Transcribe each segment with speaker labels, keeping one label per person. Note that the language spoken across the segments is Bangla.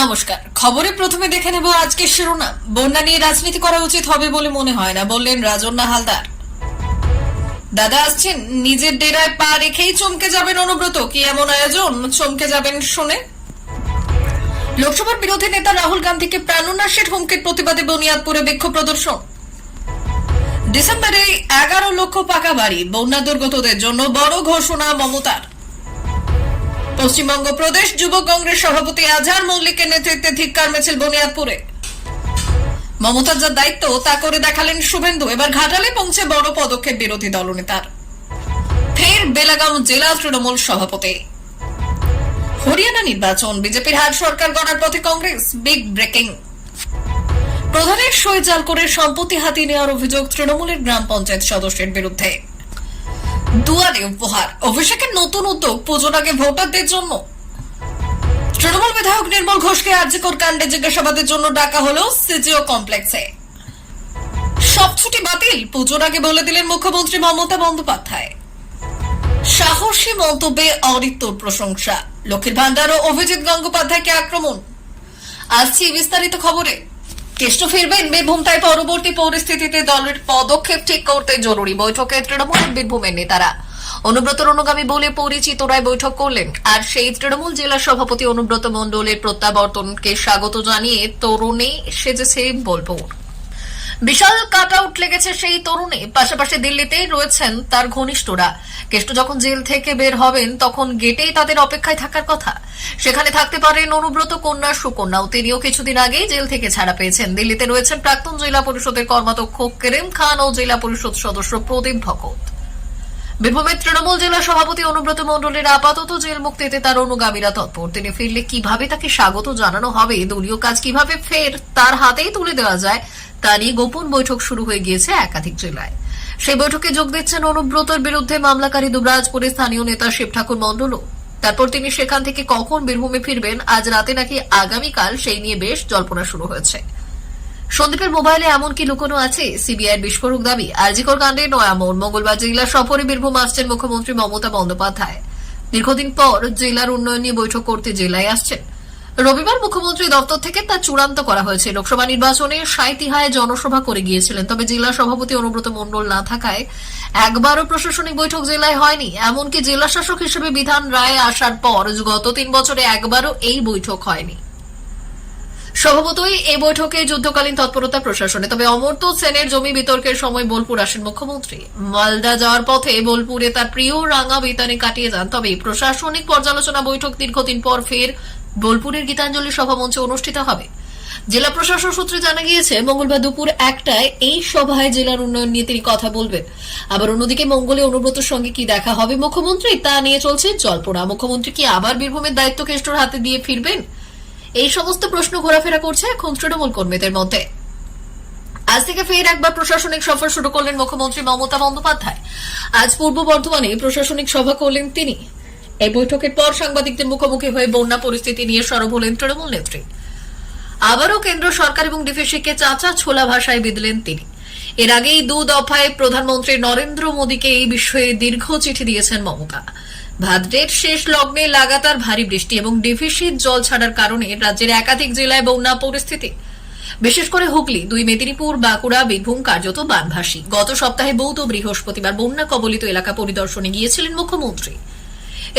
Speaker 1: নমস্কার। খবরে প্রথমে দেখে নেব আজকের শিরোনাম। বন্যা নিয়ে রাজনীতি করা উচিত হবে বলে মনে হয় না, বললেন রাজন্না হালদার। দাদা আসছেন, নিজের ডেরায় পা রেখেই চমকে যাবেন অনুব্রত। কি এমন আয়োজন, চমকে যাবেন শুনে। লোকসভার বিরোধী নেতা রাহুল গান্ধীকে প্রাণনাশের হুমকির প্রতিবাদে বুনিয়াদপুরে বিক্ষোভ প্রদর্শন। ডিসেম্বরে 11 লক্ষ পাকা বাড়ি বন্যা দুর্গতদের জন্য বড় ঘোষণা মমতার। পশ্চিমবঙ্গ প্রদেশ যুবক কংগ্রেস সভাপতি আজহার মল্লিকের নেতৃত্বে ধিক্কার মিছিল বুনিয়াদপুরে। মমতার যা দায়িত্ব তা করে দেখালেন শুভেন্দু। এবার ঘাটালে পৌঁছে বড় পদক্ষেপ বিরোধী দলনেতার। ফের বেলাগাঁও জেলা তৃণমূল সভাপতি। হরিয়ানা নির্বাচন, বিজেপির হার সরকার গড়ার পথে কংগ্রেস। Big breaking. প্রধানের সই জাল করে সম্পত্তি হাতিয়ে নেওয়ার অভিযোগ তৃণমূলের গ্রাম পঞ্চায়েত সদস্যের বিরুদ্ধে। দুয়ারে উপহার, অভিষেকের নতুন উদ্যোগ পুজোর আগে ভোটারদের জন্য। তৃণমূল বিধায়ক নির্মল ঘোষকে আরজিকর কাণ্ডে জিজ্ঞাসাবাদের জন্য ডাকা হলো সিজিও কমপ্লেক্সে। সব ছুটি বাতিল, পুজোর আগে বলে দিলেন মুখ্যমন্ত্রী মমতা বন্দ্যোপাধ্যায়। সাহসী মন্তব্যে অরিত্তর প্রশংসা। লক্ষ্মীর ভান্ডার ও অভিজিৎ গঙ্গোপাধ্যায়কে আক্রমণ। আসছি বিস্তারিত খবরে। কেষ্ট ফিরবেন বীরভূম, তাই পরবর্তী পরিস্থিতিতে দলের পদক্ষেপ ঠিক করতে জরুরি বৈঠকে তৃণমূলের বীরভূমের নেতারা। অনুব্রতর অনুগামী বলে পরিচিতরাই বৈঠক করলেন। আর সেই তৃণমূল জেলা সভাপতি অনুব্রত মণ্ডলের প্রত্যাবর্তনকে স্বাগত জানিয়ে তরুণী সেজেছে বোলপুর। বিশাল কাট আউট লেগেছে সেই তরুণী। পাশাপাশি দিল্লিতে রয়েছেন তার ঘনিষ্ঠরা। কেষ্ট যখন জেল থেকে বের হবেন তখন গেটেই তাদের অপেক্ষায় থাকার কথা। সেখানে থাকতে পারেন অনুব্রত কন্যা সুকন্যাও। তিনিও কিছুদিন আগেই জেল থেকে ছাড়া পেয়েছেন। দিল্লিতে রয়েছেন প্রাক্তন জেলা পরিষদের কর্মাধ্যক্ষ কেরেম খান ও জেলা পরিষদ সদস্য প্রদীপ ভকত। বীরভূমের তৃণমূল জেলা সভাপতি অনুব্রত মণ্ডলের আপাতত জেল মুক্তিতে তার অনুগামীরা তৎপর। তিনি ফিরলে কিভাবে তাকে স্বাগত জানানো হবে, দলীয় কাজ কিভাবে ফের তার হাতেই তুলে দেওয়া যায় তা নিয়ে গোপন বৈঠক শুরু হয়ে গিয়েছে একাধিক জেলায়। সেই বৈঠকে যোগ দিচ্ছেন অনুব্রতর বিরুদ্ধে মামলাকারী দুবরাজপুরের স্থানীয় নেতা শিব ঠাকুর মণ্ডলও। তারপর তিনি সেখান থেকে কখন বীরভূমে ফিরবেন, আজ রাতে নাকি আগামীকাল, সেই নিয়ে বেশ জল্পনা শুরু হয়েছে। সন্দীপের মোবাইলে এমন কি লুকোনো আছে, সিবিআইয়ের বিস্ফোরক দাবি। আরজিকর কাণ্ডে নয়া মোড়। মঙ্গলবার জেলা সফরে বীরভূম আসছেন মুখ্যমন্ত্রী মমতা বন্দ্যোপাধ্যায়। দীর্ঘদিন পর জেলার উন্নয়ন নিয়ে বৈঠক করতে জেলায় আসছেন। রবিবার মুখ্যমন্ত্রী দপ্তর থেকে তা চূড়ান্ত করা হয়েছে। লোকসভা নির্বাচনে সাঁইতিহায় জনসভা করে গিয়েছিলেন, তবে জেলা সভাপতি অনুব্রত মণ্ডল না থাকায় একবারও প্রশাসনিক বৈঠক জেলায় হয়নি। এমনকি জেলা শাসক হিসেবে বিধান রায় আসার পর গত 3 বছরে একবারও এই বৈঠক হয়নি। স্বভাবতই এই বৈঠকে যুদ্ধকালীন তৎপরতা প্রশাসনে। তবে অমর্ত্য সেনের জমি বিতর্কের সময় বোলপুর আসেন মুখ্যমন্ত্রী। মালদা যাওয়ার পথে বোলপুরে তার প্রিয় রাঙা বিতানে কাটিয়ে যান। তবে প্রশাসনিক পর্যালোচনা বৈঠক দীর্ঘদিন পর ফের বোলপুরের গীতাঞ্জলি সভামঞ্চে অনুষ্ঠিত হবে। জেলা প্রশাসন সূত্রে জানা গিয়েছে, মঙ্গলবার দুপুর 1টায় এই সভায় জেলার উন্নয়ন নিয়ে তিনি কথা বলবেন। আবার অন্যদিকে মঙ্গলে অনুব্রতর সঙ্গে কি দেখা হবে মুখ্যমন্ত্রী, তা নিয়ে চলছে জল্পনা। মুখ্যমন্ত্রী কি আবার বীরভূমের দায়িত্ব কেষ্টর হাতে দিয়ে ফিরবেন, এই সমস্ত প্রশ্ন ঘোরাফেরা করছে এখন তৃণমূল কর্মীদের মধ্যে। আজ থেকে ফের একবার প্রশাসনিক সফর শুরু করলেন মুখ্যমন্ত্রী মমতা বন্দ্যোপাধ্যায়। আজ পূর্ব বর্ধমানে প্রশাসনিক সভা করলেন তিনি। এই বৈঠকের পর সাংবাদিকদের মুখোমুখি হয়ে বন্যা পরিস্থিতি নিয়ে সরব হলেন তৃণমূল নেত্রী। আবারও কেন্দ্র সরকার এবং ডিভিসিকে চাচা ছোলা ভাষায় বিঁধলেন তিনি। এর আগেই 2 দফায় প্রধানমন্ত্রী নরেন্দ্র মোদীকে এই বিষয়ে দীর্ঘ চিঠি দিয়েছেন মমতা। ভাদ্রের শেষ লগ্নে লাগাতার ভারী বৃষ্টি এবং ডিভিসির জল ছাড়ার কারণে রাজ্যের একাধিক জেলায় বন্যা পরিস্থিতি। বিশেষ করে হুগলি, 2 মেদিনীপুর, বাঁকুড়া, বীরভূম কার্যত বানভাসী। গত সপ্তাহে বৌদ্ধ বৃহস্পতিবার বন্যা কবলিত এলাকা পরিদর্শনে গিয়েছিলেন মুখ্যমন্ত্রী।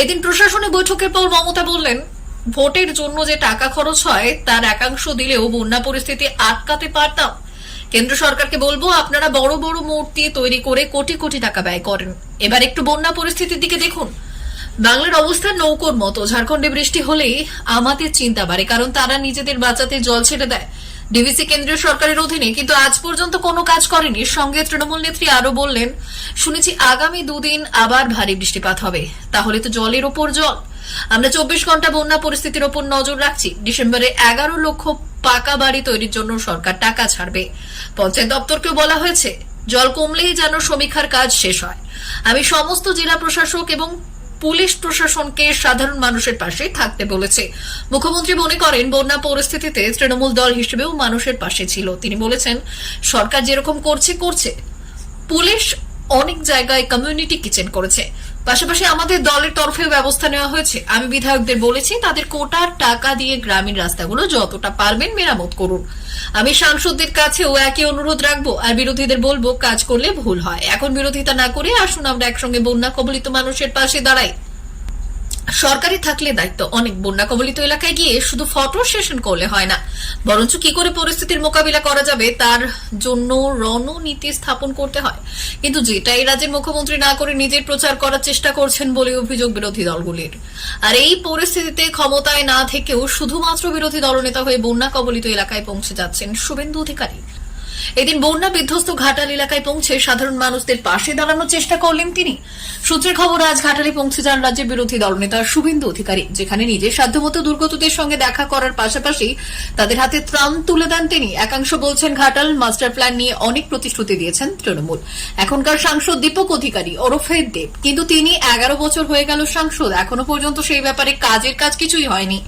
Speaker 1: এদিন প্রশাসনিক বৈঠকের পর মমতা বললেন, ভোটের জন্য যে টাকা খরচ হয় তার একাংশ দিলেও বন্যা পরিস্থিতি আটকাতে পারতাম। কেন্দ্র সরকারকে বলবো, আপনারা বড় বড় মূর্তি তৈরি করে কোটি কোটি টাকা ব্যয় করেন। এবার একটু বন্যা পরিস্থিতির দিকে দেখুন। বাংলার অবস্থা নৌকোর মতো। ঝাড়খণ্ডে বৃষ্টি হলেই আমাদের চিন্তা বাড়ে, কারণ তারা নিজেদের বাঁচাতে জল ছেড়ে দেয়। ডিভিসি কেন্দ্রীয় সরকারের অধীনে, কিন্তু আজ পর্যন্ত কোনো কাজ করেনি। সঙ্গে তৃণমূল নেত্রী আরো বললেন, শুনেছি আগামী 2 দিন আবার ভারী বৃষ্টিপাত হবে, তাহলে তো জলের ওপর জল। আমরা 24 ঘন্টা বন্যা পরিস্থিতির ওপর নজর রাখছি। ডিসেম্বরে 11 লক্ষ পাকা বাড়ি তৈরির জন্য সরকার টাকা ছাড়বে। পঞ্চায়েত দপ্তরকেও বলা হয়েছে, জল কমলেই যেন সমীক্ষার কাজ শেষ হয়। আমি সমস্ত জেলা প্রশাসক এবং পুলিশ প্রশাসনকে সাধারণ মানুষের পাশে থাকতে বলেছে। মুখ্যমন্ত্রী মনে করেন, বন্যা পরিস্থিতিতে তৃণমূল দল হিসেবেও মানুষের পাশে ছিল। তিনি বলেছেন, সরকার যেরকম করছে। পুলিশ অনেক জায়গায় কমিউনিটি কিচেন করেছে। পাশাপাশি আমাদের দলের তরফেও ব্যবস্থা নেওয়া হয়েছে। আমি বিধায়কদের বলেছি তাদের কোটার টাকা দিয়ে গ্রামীণ রাস্তাগুলো যতটা পারবেন মেরামত করুন। আমি সাংসদদের কাছেও একই অনুরোধ রাখবো, আর বিরোধীদের বলবো কাজ করলে ভুল হয়। এখন বিরোধিতা না করে আসুন আমরা একসঙ্গে বন্যা কবলিত মানুষের পাশে দাঁড়াই। সরকারি থাকলে দায়িত্ব অনেক। বন্যা কবলিত এলাকায় গিয়ে শুধু ফটো সেশন করলে হয় না, বরঞ্চ কি করে পরিস্থিতির মোকাবিলা করা যাবে তার জন্য রণনীতি স্থাপন করতে হয়। কিন্তু যেটা এই রাজ্যের মুখ্যমন্ত্রী না করে নিজের প্রচার করার চেষ্টা করছেন বলে অভিযোগ বিরোধী দলগুলির। আর এই পরিস্থিতিতে ক্ষমতায় না থেকেও শুধুমাত্র বিরোধী দলনেতা হয়ে বন্যা কবলিত এলাকায় পৌঁছে যাচ্ছেন শুভেন্দু অধিকারী। এদিন বন্যা বিধ্বস্ত ঘাটাল এলাকায় পৌঁছে সাধারণ মানুষদের পাশে দাঁড়ানোর চেষ্টা করলেন তিনি। সূত্রের খবর, আজ ঘাটালে পৌঁছে যান রাজ্যের বিরোধী দলনেতা শুভেন্দু অধিকারী, যেখানে নিজের সাধ্যমতো দুর্গতদের সঙ্গে দেখা করার পাশাপাশি তাদের হাতে ত্রাণ তুলে দেন তিনি। একাংশ বলছেন ঘাটাল মাস্টার প্ল্যান নিয়ে অনেক প্রতিশ্রুতি দিয়েছেন তৃণমূল। এখনকার সাংসদ দীপক অধিকারী ওরফে দেব, কিন্তু তিনি 11 বছর হয়ে গেল সাংসদ, এখনো পর্যন্ত সেই ব্যাপারে কাজ কিছুই হয়নি।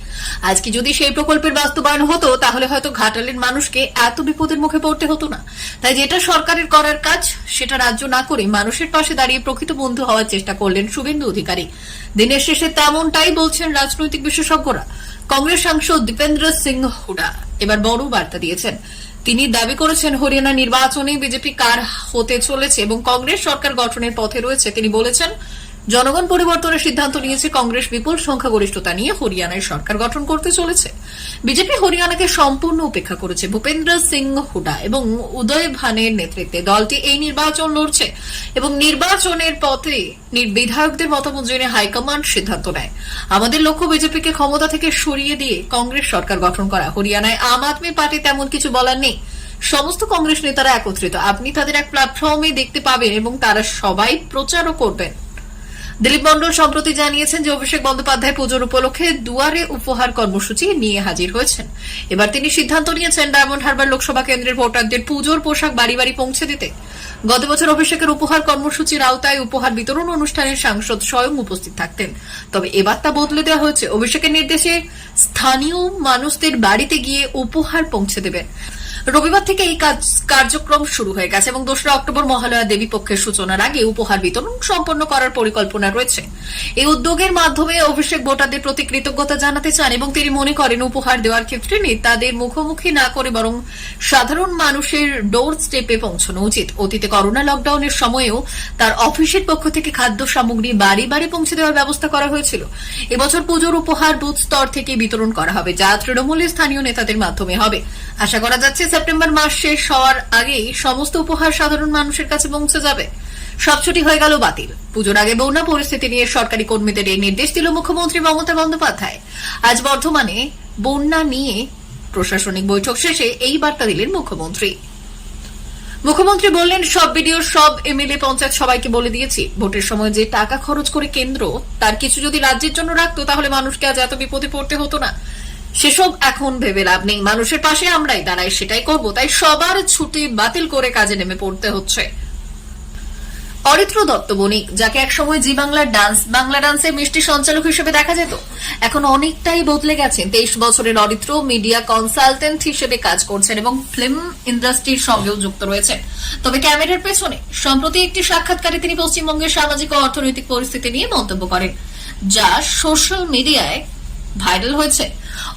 Speaker 1: আজকে যদি সেই প্রকল্পের বাস্তবায়ন হতো তাহলে হয়তো ঘাটালের মানুষকে এত বিপদের মুখে পড়তে হতো না। তাই যেটা সরকারের করার কাজ সেটা রাজ্য না করে মানুষের পাশে দাঁড়িয়ে প্রকৃত বন্ধু হওয়ার চেষ্টা করলেন শুভেন্দু অধিকারী। দিনের শেষে তেমনটাই বলছেন রাজনৈতিক বিশেষজ্ঞরা। কংগ্রেস সাংসদ দীপেন্দ্র সিং হুডা এবার বড় বার্তা দিয়েছেন। তিনি দাবি করেছেন হরিয়ানা নির্বাচনে বিজেপি কার হতে চলেছে এবং কংগ্রেস সরকার গঠনের পথে রয়েছে। তিনি বলেছেন, জনগণ পরিবর্তনের সিদ্ধান্ত নিয়েছে, কংগ্রেস বিপুল সংখ্যাগরিষ্ঠতা নিয়ে হরিয়ানায় সরকার গঠন করতে চলেছে। বিজেপি হরিয়ানাকে সম্পূর্ণ উপেক্ষা করেছে। ভূপেন্দ্র সিং হুডা এবং উদয় ভানের নেতৃত্বে দলটি এই নির্বাচন লড়ছে এবং নির্বাচনের পথে বিধায়কদের মতামত জেনে হাইকমান্ড সিদ্ধান্ত নেয়। আমাদের লক্ষ্য বিজেপিকে ক্ষমতা থেকে সরিয়ে দিয়ে কংগ্রেস সরকার গঠন করা। হরিয়ানায় আম আদমি পার্টি তেমন কিছু বলার নেই। সমস্ত কংগ্রেস নেতারা একত্রিত, আপনি তাদের এক প্ল্যাটফর্মে দেখতে পাবেন এবং তারা সবাই প্রচারও করবেন। দিলীপ মণ্ডল সম্প্রতি জানিয়েছেন যে অভিষেক বন্দ্যোপাধ্যায় পুজোর উপলক্ষে দুয়ারে উপহার কর্মসূচি নিয়ে হাজির হয়েছেন। এবার তিনি সিদ্ধান্ত নিয়েছেন ডায়মন্ড হারবার লোকসভা কেন্দ্রের ভোটারদের পুজোর পোশাক বাড়ি বাড়ি পৌঁছে দিতে। গত বছর অভিষেকের উপহার কর্মসূচির আওতায় উপহার বিতরণ অনুষ্ঠানে সাংসদ স্বয়ং উপস্থিত থাকতেন, তবে এবার তা বদলে দেওয়া হয়েছে। অভিষেকের নির্দেশে স্থানীয় মানুষদের বাড়িতে গিয়ে উপহার পৌঁছে দেবেন। রবিবার থেকে এই কার্যক্রম শুরু হয়ে গেছে এবং 2রা অক্টোবর মহালয়া দেবী পক্ষের সূচনার আগে উপহার বিতরণ সম্পন্ন করার পরিকল্পনা রয়েছে। এই উদ্যোগের মাধ্যমে অভিষেক ভোটারদের প্রতি কৃতজ্ঞতা জানাতে চান এবং তিনি মনে করেন উপহার দেওয়ার ক্ষেত্রে নেতাদের মুখোমুখি না করে বরং সাধারণ মানুষের ডোর স্টেপে পৌঁছানো উচিত। অতীতে করোনা লকডাউনের সময়েও তার অফিসের পক্ষ থেকে খাদ্য সামগ্রী বাড়ি বাড়ি পৌঁছে দেওয়ার ব্যবস্থা করা হয়েছিল। এবছর পুজোর উপহার বুথ স্তর থেকে বিতরণ করা হবে, যা তৃণমূলের স্থানীয় নেতাদের মাধ্যমে হবে। আশা করা যাচ্ছে সেপ্টেম্বর মাস শেষ হওয়ার আগেই সমস্ত উপহার সাধারণ মানুষের কাছে পৌঁছে যাবে। সব ছুটি হয়ে গেল বাতিল। পুজোর আগে বন্যা পরিস্থিতি নিয়ে সরকারি কর্মীদের এই নির্দেশ দিল মুখ্যমন্ত্রী মমতা বন্দ্যোপাধ্যায়। আজ বর্ধমানে বন্যা নিয়ে প্রশাসনিক বৈঠক শেষে এই বার্তা দিলেন মুখ্যমন্ত্রী। মুখ্যমন্ত্রী বললেন, সব বিডিও, সব এমএলএ, পঞ্চায়েত সবাইকে বলে দিয়েছি, ভোটের সময় যে টাকা খরচ করে কেন্দ্র তার কিছু যদি রাজ্যের জন্য রাখতো তাহলে মানুষকে আজ এত বিপদে পড়তে হতো না। সেসব এখন ভেবে লাভ নেই, মানুষের পাশে আমরাই দাঁড়াই, সেটাই করব। তাই সবার ছুটি বাতিল করে কাজে নেমে পড়তে হচ্ছে। অরিত্র দত্ত বণিক, যাকে একসময় জি বাংলা ডান্সের মিষ্টি সঞ্চালক হিসেবে দেখা যেত, এখন অনেকটাই বদলে গেছেন। 23 বছরের অরিত্র মিডিয়া কনসালটেন্ট হিসেবে কাজ করছেন এবং ফিল্ম ইন্ডাস্ট্রির সঙ্গেও যুক্ত রয়েছেন। তবে ক্যামেরার পেছনে সম্প্রতি একটি সাক্ষাৎকারে তিনি পশ্চিমবঙ্গের সামাজিক ও অর্থনৈতিক পরিস্থিতি নিয়ে মন্তব্য করেন, যা সোশ্যাল মিডিয়ায় ভাইরাল হয়েছে।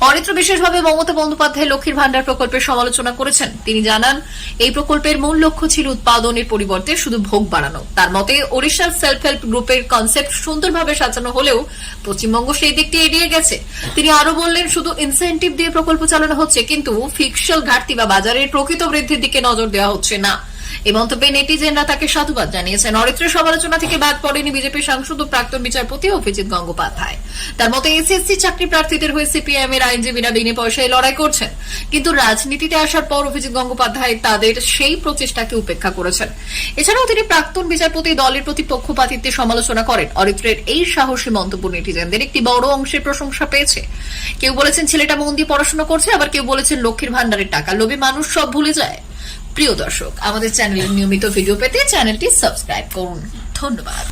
Speaker 1: অরিত্র বিশেষভাবে মমতা বন্দ্যোপাধ্যায় লক্ষ্মীর ভান্ডার প্রকল্পের সমালোচনা করেছেন। তিনি জানান, এই প্রকল্পের মূল লক্ষ্য ছিল উৎপাদনের পরিবর্তে শুধু ভোগ বাড়ানো। তার মতে ওড়িশার সেলফ হেল্প গ্রুপের কনসেপ্ট সুন্দরভাবে সাজানো হলেও পশ্চিমবঙ্গ সেই দিকটি এড়িয়ে গেছে। তিনি আরো বললেন, শুধু ইনসেন্টিভ দিয়ে প্রকল্প চালানো হচ্ছে, কিন্তু ফিক্সিয়াল ঘাটতি বা বাজারের প্রকৃত বৃদ্ধির দিকে নজর দেওয়া হচ্ছে না। এই মন্তব্যে নেটিজেনরা তাকে সাধুবাদ জানিয়েছেন। অরিত্রের সমালোচনা থেকে বাদ পড়েনি বিজেপির সাংসদ ও প্রাক্তন বিচারপতি অভিজিৎ গঙ্গোপাধ্যায়। তার মতে এসএসসি চাকরি প্রার্থীদের হয়ে সিপিএম এর আইনজীবীরা বিনে পয়সায় লড়াই করছেন, কিন্তু রাজনীতিতে আসার পর অভিজিৎ গঙ্গোপাধ্যায় তাদের সেই প্রচেষ্টাকে উপেক্ষা করেছেন। এছাড়াও তিনি প্রাক্তন বিচারপতি দলের প্রতি পক্ষপাতিত্বের সমালোচনা করেন। অরিত্রের এই সাহসী মন্তব্য নেটিজেনদের একটি বড় অংশের প্রশংসা পেয়েছে। কেউ বলেছেন ছেলেটা মন দিয়ে পড়াশোনা করছে, আবার কেউ বলেছেন লক্ষ্মীর ভান্ডারের টাকা লোভে মানুষ সব ভুলে যায়। প্রিয় দর্শক, আমাদের চ্যানেলের নিয়মিত ভিডিও পেতে চ্যানেলটি সাবস্ক্রাইব করুন। ধন্যবাদ।